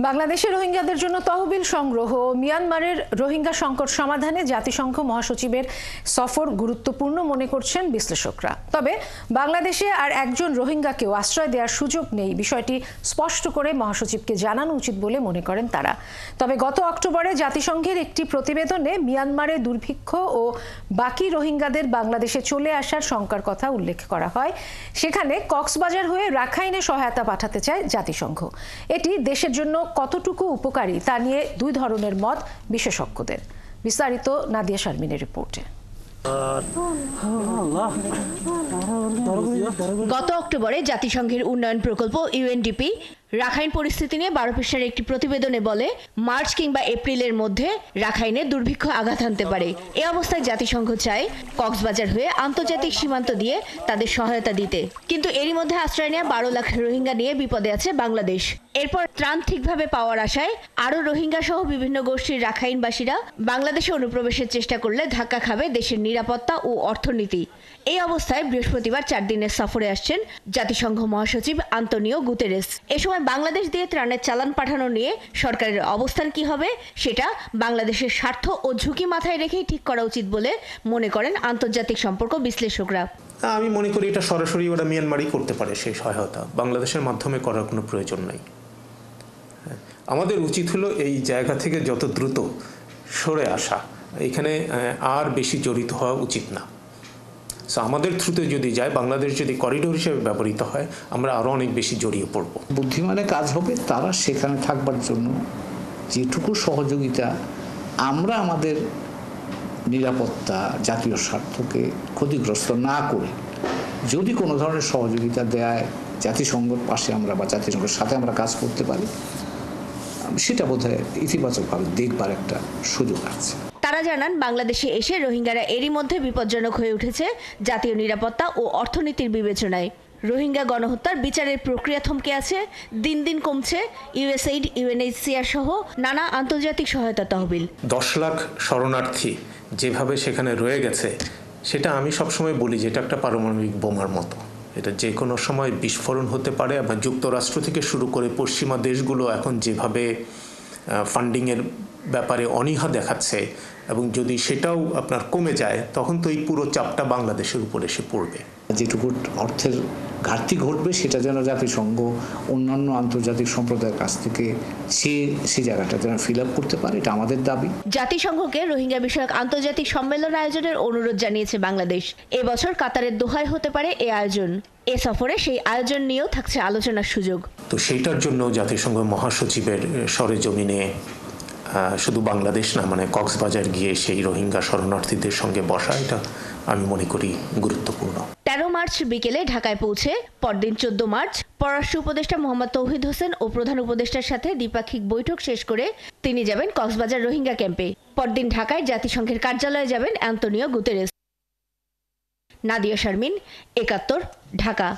বাংলাদেশে রোহিঙ্গাদের জন্য তহবিল সংগ্রহ ও মিয়ানমারের রোহিঙ্গা সংকট সমাধানে জাতিসংঘ মহাসচিবের সফর গুরুত্বপূর্ণ মনে করছেন বিশ্লেষকরা। তবে বাংলাদেশে আর একজন রোহিঙ্গাকেও আশ্রয় দেওয়ার সুযোগ নেই, বিষয়টি স্পষ্ট করে মহাসচিবকে জানানো উচিত বলে মনে করেন তারা। তবে গত অক্টোবরে জাতিসংঘের একটি প্রতিবেদনে মিয়ানমারে দুর্ভিক্ষ ও বাকি রোহিঙ্গাদের বাংলাদেশে চলে আসার শঙ্কার কথা উল্লেখ করা হয়। সেখানে কক্সবাজার হয়ে রাখাইনে সহায়তা পাঠাতে চায় জাতিসংঘ। এটি দেশের জন্য কতটুকু উপকারী তা নিয়ে দুই ধরনের মত বিশেষজ্ঞদের। বিস্তারিত নাদিয়া শারমিনের রিপোর্টে। গত অক্টোবরে জাতিসংঘের উন্নয়ন প্রকল্প ইউএনডিপি রাখাইন পরিস্থিতি নিয়ে 12 পৃষ্ঠার একটি প্রতিবেদনে বলে, মার্চ কিংবা এপ্রিলের মধ্যে রাখাইনে দুর্ভিক্ষ আঘাত হানতে পারে। এ অবস্থায় জাতিসংঘ চায় কক্সবাজার হয়ে আন্তর্জাতিক সীমান্ত দিয়ে তাদের সহায়তা দিতে। কিন্তু এরই মধ্যে আশ্রয় নেওয়া 12 লাখ রোহিঙ্গা নিয়ে বিপদে আছে বাংলাদেশ। এরপর ত্রাণ ঠিকভাবে পাওয়ার আশায় আরও রোহিঙ্গা সহ বিভিন্ন গোষ্ঠীর রাখাইনবাসীরা বাংলাদেশে অনুপ্রবেশের চেষ্টা করলে ধাক্কা খাবে দেশের নিরাপত্তা ও অর্থনীতি। এই অবস্থায় বৃহস্পতিবার 4 দিনের সফরে আসছেন জাতিসংঘ মহাসচিব আন্তোনিও গুতেরেস। এ সময় বাংলাদেশ দিয়ে ত্রাণের চালান পাঠানো নিয়ে সরকারের অবস্থান কি হবে সেটা বাংলাদেশের স্বার্থ ও ঝুঁকি মাথায় রেখেই ঠিক করা উচিত বলে মনে করেন আন্তর্জাতিক সম্পর্ক বিশ্লেষকরা। আমি মনে করি এটা সরাসরি ওরা মিয়ানমারই করতে পারে, সেই সহায়তা বাংলাদেশের মাধ্যমে করার কোনো প্রয়োজন নাই। আমাদের উচিত হলো এই জায়গা থেকে যত দ্রুত সরে আসা, এখানে আর বেশি জড়িত হওয়া উচিত না। সো আমাদের থ্রুতে যদি যায়, বাংলাদেশ যদি করিডোর হিসেবে ব্যবহৃত হয়, আমরা আরও অনেক বেশি জড়িয়ে পড়ব। বুদ্ধিমানের কাজ হবে তারা সেখানে থাকবার জন্য যেটুকু সহযোগিতা আমরা আমাদের নিরাপত্তা জাতীয় স্বার্থকে ক্ষতিগ্রস্ত না করে যদি কোনো ধরনের সহযোগিতা দেয় জাতিসংঘের পাশে আমরা বা জাতিসংঘের সাথে আমরা কাজ করতে পারি, সেটা বোধহয় ইতিবাচকভাবে দেখবার একটা সুযোগ আছে। তারা জানান, বাংলাদেশে এসে রোহিঙ্গারা এরই মধ্যে বিপজ্জনক হয়ে উঠেছে জাতীয় নিরাপত্তা ও অর্থনীতির বিবেচনায়। রোহিঙ্গা গণহত্যার বিচারের প্রক্রিয়া থমকে আছে, দিন দিন কমছে ইউএসএইড, ইউএনএইচসিআর সহ নানা আন্তর্জাতিক সহায়তা তহবিল। 10 লাখ শরণার্থী যেভাবে সেখানে রয়ে গেছে, সেটা আমি সবসময় বলি যে এটা একটা পারমাণবিক বোমার মতো। এটা যে কোনো সময় বিস্ফোরণ হতে পারে। এবং যুক্তরাষ্ট্র থেকে শুরু করে পশ্চিমা দেশগুলো এখন যেভাবে ফান্ডিংয়ের ব্যাপারে অনীহা দেখাচ্ছে, এবং যদি সেটাও আপনার কমে যায়, তখন তো এই পুরো চাপটা বাংলাদেশের উপর এসে পড়বে। যেটুকু অর্থের ঘাটতি ঘটবে সেটা যেন জাতিসংঘ অন্যান্য আন্তর্জাতিক সম্প্রদায়ের কাছ থেকে সেই জায়গাটা যেন ফিল আপ করতে পারে, এটা আমাদের দাবি। জাতিসংঘকে রোহিঙ্গা বিষয়ক আন্তর্জাতিক সম্মেলন আয়োজনের অনুরোধ জানিয়েছে বাংলাদেশ। এবছর কাতারের দোহায় হতে পারে এই আয়োজন। এ সফরে সেই আয়োজন নিয়েও থাকছে আলোচনার সুযোগ। তো সেইটার জন্য জাতিসংঘ মহাসচিবের সরেজমিনে শুধু বাংলাদেশ না, মানে কক্সবাজার গিয়ে সেই রোহিঙ্গা শরণার্থীদের সঙ্গে বসা, এটা আমি মনে করি গুরুত্বপূর্ণ। 13 মার্চ বিকেলে ঢাকায় পৌঁছে পরদিন 14 মার্চ পররাষ্ট্র উপদেষ্টা মোহাম্মদ তৌহিদ হোসেন ও প্রধান উপদেষ্টার সাথে দ্বিপাক্ষিক বৈঠক শেষ করে তিনি যাবেন কক্সবাজার রোহিঙ্গা ক্যাম্পে। পরদিন ঢাকায় জাতিসংঘের কার্যালয়ে যাবেন আন্তোনিও গুতেরেস। নাদিয়া শারমিন, 71, ঢাকা।